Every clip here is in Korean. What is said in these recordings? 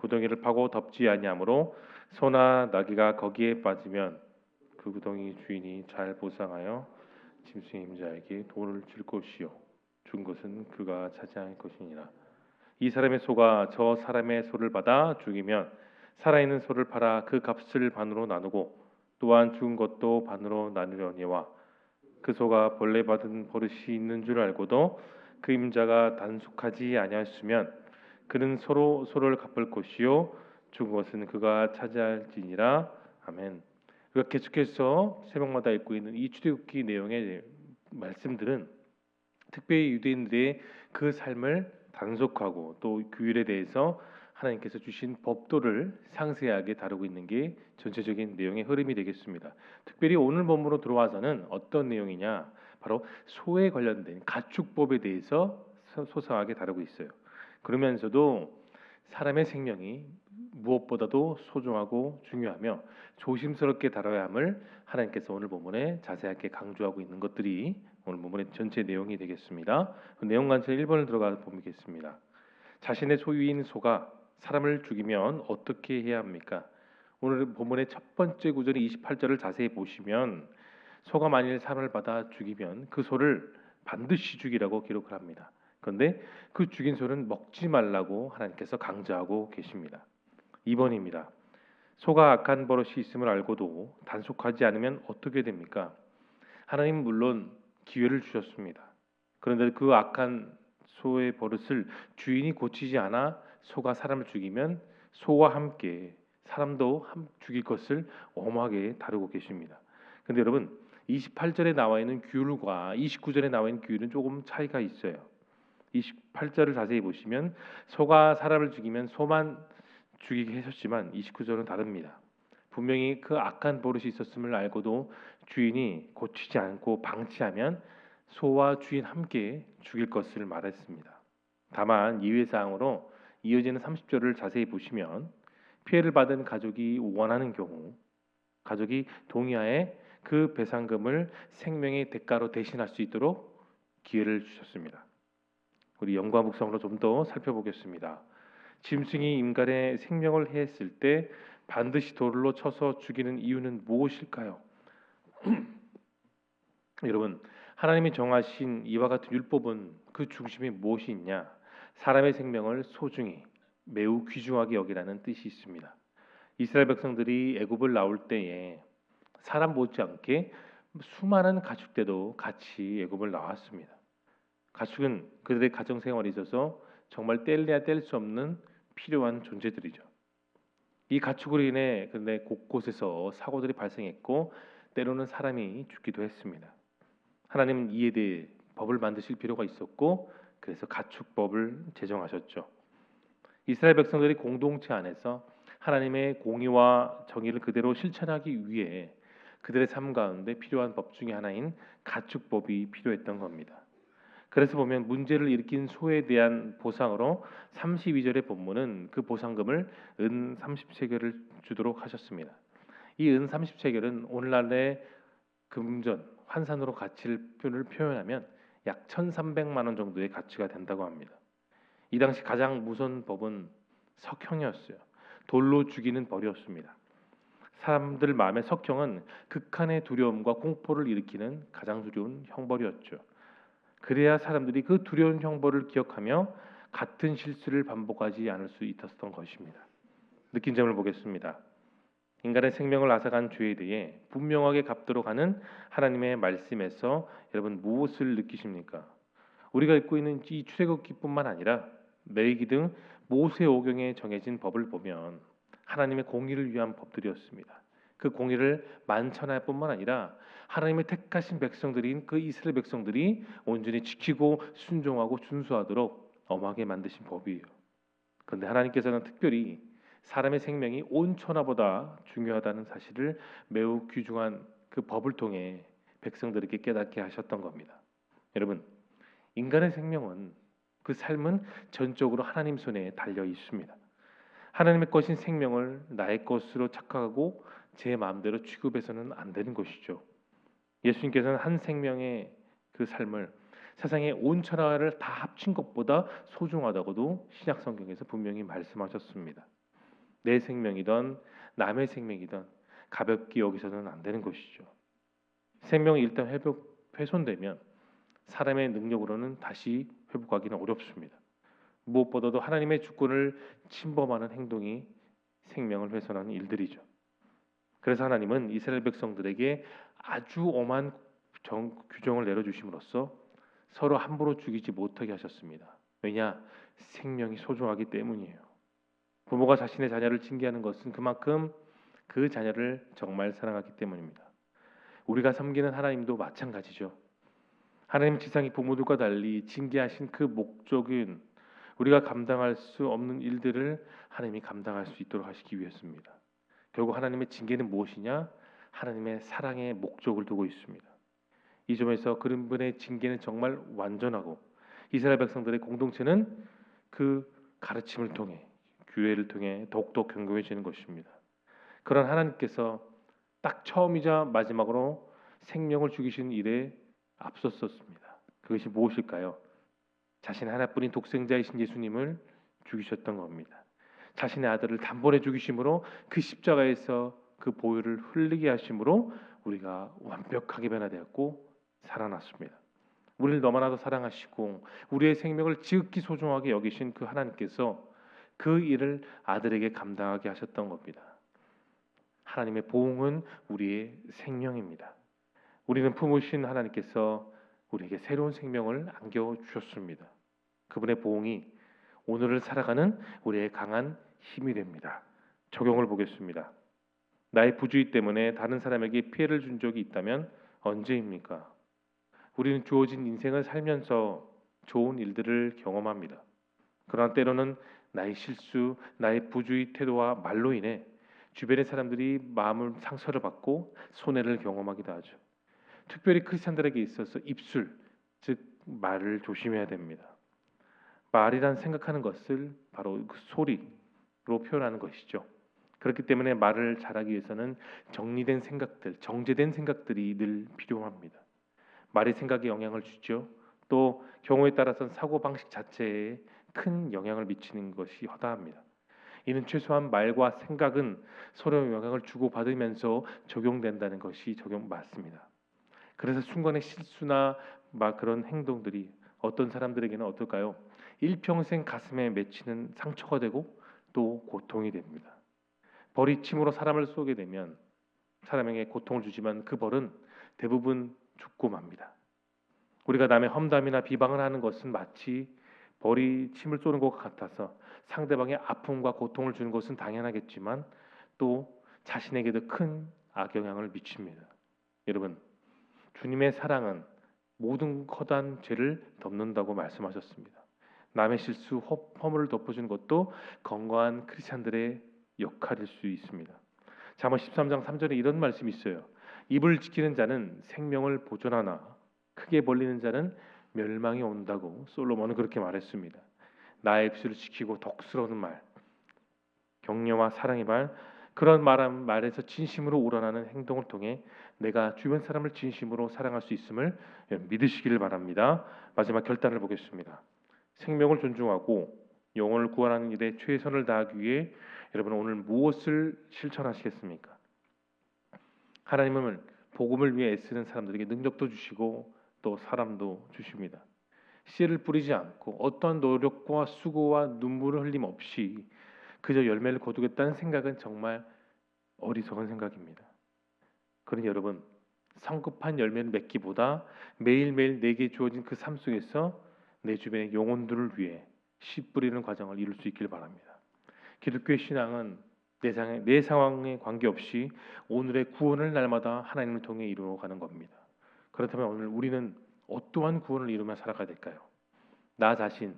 구덩이를 파고 덮지 아니하므로 소나 나귀가 거기에 빠지면 그 구덩이 주인이 잘 보상하여 짐승의 임자에게 돈을 줄 것이요 준 것은 그가 차지할 것이니라. 이 사람의 소가 저 사람의 소를 받아 죽이면 살아있는 소를 팔아 그 값을 반으로 나누고 또한 죽은 것도 반으로 나누려니와 그 소가 벌레 받은 버릇이 있는 줄 알고도 그 임자가 단속하지 아니하였으면 그는 서로 소를 갚을 것이요 죽은 것은 그가 차지할지니라. 아멘. 우리가 계속해서 새벽마다 읽고 있는 이 출애굽기 내용의 말씀들은 특별히 유대인들의 그 삶을 단속하고 또 규율에 대해서 하나님께서 주신 법도를 상세하게 다루고 있는 게 전체적인 내용의 흐름이 되겠습니다. 특별히 오늘 본문으로 들어와서는 어떤 내용이냐, 바로 소에 관련된 가축법에 대해서 소상하게 다루고 있어요. 그러면서도 사람의 생명이 무엇보다도 소중하고 중요하며 조심스럽게 다뤄야 함을 하나님께서 오늘 본문에 자세하게 강조하고 있는 것들이 오늘 본문의 전체 내용이 되겠습니다. 그 내용 관찰 1번을 들어가 보겠습니다. 자신의 소유인 소가 사람을 죽이면 어떻게 해야 합니까? 오늘 본문의 첫 번째 구절 28절을 자세히 보시면 소가 만일 사람을 받아 죽이면 그 소를 반드시 죽이라고 기록을 합니다. 그런데 그 죽인 소는 먹지 말라고 하나님께서 강조하고 계십니다. 2번입니다. 소가 악한 버릇이 있음을 알고도 단속하지 않으면 어떻게 됩니까? 하나님은 물론 기회를 주셨습니다. 그런데 그 악한 소의 버릇을 주인이 고치지 않아 소가 사람을 죽이면 소와 함께 사람도 죽일 것을 엄하게 다루고 계십니다. 그런데 여러분 28절에 나와 있는 규율과 29절에 나와 있는 규율은 조금 차이가 있어요. 28절을 자세히 보시면 소가 사람을 죽이면 소만 죽이게 하셨지만 29절은 다릅니다. 분명히 그 악한 버릇이 있었음을 알고도 주인이 고치지 않고 방치하면 소와 주인 함께 죽일 것을 말했습니다. 다만 예외사항으로 이어지는 30절을 자세히 보시면 피해를 받은 가족이 원하는 경우 가족이 동의하에 그 배상금을 생명의 대가로 대신할 수 있도록 기회를 주셨습니다. 우리 영과 묵상으로 좀 더 살펴보겠습니다. 짐승이 인간의 생명을 해했을 때 반드시 돌로 쳐서 죽이는 이유는 무엇일까요? 여러분, 하나님이 정하신 이와 같은 율법은 그 중심에 무엇이 있냐? 사람의 생명을 소중히 매우 귀중하게 여기라는 뜻이 있습니다. 이스라엘 백성들이 애굽을 나올 때에 사람 못지않게 수많은 가축들도 같이 애굽을 나왔습니다. 가축은 그들의 가정 생활에 있어서 정말 뗄래야 뗄 수 없는 필요한 존재들이죠. 이 가축으로 인해 근데 곳곳에서 사고들이 발생했고 때로는 사람이 죽기도 했습니다. 하나님은 이에 대해 법을 만드실 필요가 있었고 그래서 가축법을 제정하셨죠. 이스라엘 백성들이 공동체 안에서 하나님의 공의와 정의를 그대로 실천하기 위해 그들의 삶 가운데 필요한 법 중에 하나인 가축법이 필요했던 겁니다. 그래서 보면 문제를 일으킨 소에 대한 보상으로 32절의 본문은 그 보상금을 은 30세겔을 주도록 하셨습니다. 이 은 30세겔은 오늘날의 금전 환산으로 가치를 표현하면 약 1,300만 원 정도의 가치가 된다고 합니다. 이 당시 가장 무서운 법은 석형이었어요. 돌로 죽이는 벌이었습니다. 사람들 마음의 석형은 극한의 두려움과 공포를 일으키는 가장 두려운 형벌이었죠. 그래야 사람들이 그 두려운 형벌을 기억하며 같은 실수를 반복하지 않을 수 있었던 것입니다. 느낀 점을 보겠습니다. 인간의 생명을 앗아간 죄에 대해 분명하게 갚도록 하는 하나님의 말씀에서 여러분 무엇을 느끼십니까? 우리가 읽고 있는 이 출애굽기뿐만 아니라 레위기 등 모세오경에 정해진 법을 보면 하나님의 공의를 위한 법들이었습니다. 그 공의를 만천할 뿐만 아니라 하나님의 택하신 백성들인 그 이스라엘 백성들이 온전히 지키고 순종하고 준수하도록 엄하게 만드신 법이에요. 그런데 하나님께서는 특별히 사람의 생명이 온 천하보다 중요하다는 사실을 매우 귀중한 그 법을 통해 백성들에게 깨닫게 하셨던 겁니다. 여러분, 인간의 생명은 그 삶은 전적으로 하나님 손에 달려 있습니다. 하나님의 것인 생명을 나의 것으로 착각하고 제 마음대로 취급해서는 안 되는 것이죠. 예수님께서는 한 생명의 그 삶을 세상의 온 천하를 다 합친 것보다 소중하다고도 신약 성경에서 분명히 말씀하셨습니다. 내 생명이든 남의 생명이든 가볍게 여기서는 안 되는 것이죠. 생명이 일단 훼손되면 사람의 능력으로는 다시 회복하기는 어렵습니다. 무엇보다도 하나님의 주권을 침범하는 행동이 생명을 훼손하는 일들이죠. 그래서 하나님은 이스라엘 백성들에게 아주 엄한 규정을 내려주심으로써 서로 함부로 죽이지 못하게 하셨습니다. 왜냐? 생명이 소중하기 때문이에요. 부모가 자신의 자녀를 징계하는 것은 그만큼 그 자녀를 정말 사랑하기 때문입니다. 우리가 섬기는 하나님도 마찬가지죠. 하나님 지상의 부모들과 달리 징계하신 그 목적은 우리가 감당할 수 없는 일들을 하나님이 감당할 수 있도록 하시기 위해서입니다. 결국 하나님의 징계는 무엇이냐? 하나님의 사랑의 목적을 두고 있습니다. 이 점에서 그분의 징계는 정말 완전하고 이스라엘 백성들의 공동체는 그 가르침을 통해 교회를 통해 더욱더 견고해지는 것입니다. 그런 하나님께서 딱 처음이자 마지막으로 생명을 죽이신 일에 앞섰었습니다. 그것이 무엇일까요? 자신의 하나뿐인 독생자이신 예수님을 죽이셨던 겁니다. 자신의 아들을 단번에 죽이심으로 그 십자가에서 그 보혈을 흘리게 하심으로 우리가 완벽하게 변화되었고 살아났습니다. 우리를 너무나도 사랑하시고 우리의 생명을 지극히 소중하게 여기신 그 하나님께서 그 일을 아들에게 감당하게 하셨던 겁니다. 하나님의 보응은 우리의 생명입니다. 우리는 품으신 하나님께서 우리에게 새로운 생명을 안겨 주셨습니다. 그분의 보응이 오늘을 살아가는 우리의 강한 힘이 됩니다. 적용을 보겠습니다. 나의 부주의 때문에 다른 사람에게 피해를 준 적이 있다면 언제입니까? 우리는 주어진 인생을 살면서 좋은 일들을 경험합니다. 그러나 때로는 나의 실수, 나의 부주의 태도와 말로 인해 주변의 사람들이 마음을 상처를 받고 손해를 경험하기도 하죠. 특별히 크리스천들에게 있어서 입술, 즉 말을 조심해야 됩니다. 말이란 생각하는 것을 바로 그 소리로 표현하는 것이죠. 그렇기 때문에 말을 잘하기 위해서는 정리된 생각들, 정제된 생각들이 늘 필요합니다. 말이 생각에 영향을 주죠. 또 경우에 따라서는 사고 방식 자체에 큰 영향을 미치는 것이 허다합니다. 이는 최소한 말과 생각은 서로 영향을 주고받으면서 적용된다는 것이 적용 맞습니다. 그래서 순간의 실수나 막 그런 행동들이 어떤 사람들에게는 어떨까요? 일평생 가슴에 맺히는 상처가 되고 또 고통이 됩니다. 벌이 침으로 사람을 쏘게 되면 사람에게 고통을 주지만 그 벌은 대부분 죽고 맙니다. 우리가 남의 험담이나 비방을 하는 것은 마치 벌이 침을 쏘는 것 같아서 상대방의 아픔과 고통을 주는 것은 당연하겠지만 또 자신에게도 큰 악영향을 미칩니다. 여러분, 주님의 사랑은 모든 허다한 죄를 덮는다고 말씀하셨습니다. 남의 실수, 허물을 덮어주는 것도 건강한 크리스찬들의 역할일 수 있습니다. 잠언 13장 3절에 이런 말씀이 있어요. 입을 지키는 자는 생명을 보존하나 크게 벌리는 자는 멸망이 온다고 솔로몬은 그렇게 말했습니다. 나의 입술을 지키고 덕스러운 말, 격려와 사랑의 말, 그런 말에서 진심으로 우러나는 행동을 통해 내가 주변 사람을 진심으로 사랑할 수 있음을 믿으시기를 바랍니다. 마지막 결단을 보겠습니다. 생명을 존중하고 영혼을 구원하는 일에 최선을 다하기 위해 여러분 오늘 무엇을 실천하시겠습니까? 하나님은 복음을 위해 애쓰는 사람들에게 능력도 주시고 또 사람도 주십니다. 씨를 뿌리지 않고 어떠한 노력과 수고와 눈물을 흘림 없이 그저 열매를 거두겠다는 생각은 정말 어리석은 생각입니다. 그러니 여러분 성급한 열매를 맺기보다 매일매일 내게 주어진 그 삶 속에서 내 주변의 영혼들을 위해 씨 뿌리는 과정을 이룰 수 있길 바랍니다. 기독교의 신앙은 내 상황에 관계없이 오늘의 구원을 날마다 하나님을 통해 이루어가는 겁니다. 그렇다면 오늘 우리는 어떠한 구원을 이루며 살아가야 될까요? 나 자신,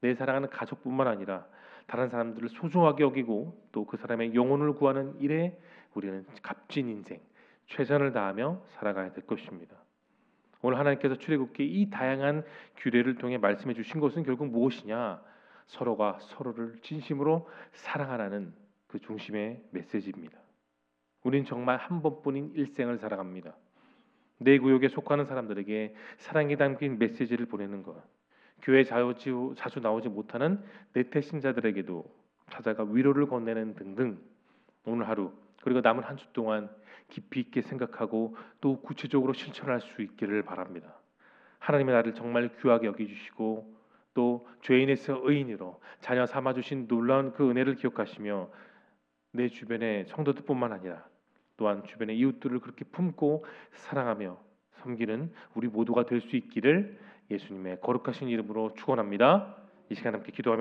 내 사랑하는 가족뿐만 아니라 다른 사람들을 소중하게 여기고 또 그 사람의 영혼을 구하는 일에 우리는 값진 인생, 최선을 다하며 살아가야 될 것입니다. 오늘 하나님께서 출애굽기에 이 다양한 규례를 통해 말씀해 주신 것은 결국 무엇이냐? 서로가 서로를 진심으로 사랑하라는 그 중심의 메시지입니다. 우린 정말 한 번뿐인 일생을 살아갑니다. 내 구역에 속하는 사람들에게 사랑이 담긴 메시지를 보내는 것, 교회 자주 나오지 못하는 내태신자들에게도 찾아가 위로를 건네는 등등 오늘 하루 그리고 남은 한 주 동안 깊이 있게 생각하고 또 구체적으로 실천할 수 있기를 바랍니다. 하나님의 나를 정말 귀하게 여겨주시고 또 죄인에서 의인으로 자녀 삼아주신 놀라운 그 은혜를 기억하시며 내 주변의 성도들뿐만 아니라 또한 주변의 이웃들을 그렇게 품고 사랑하며 섬기는 우리 모두가 될 수 있기를 예수님의 거룩하신 이름으로 축원합니다. 이 시간 함께 기도하며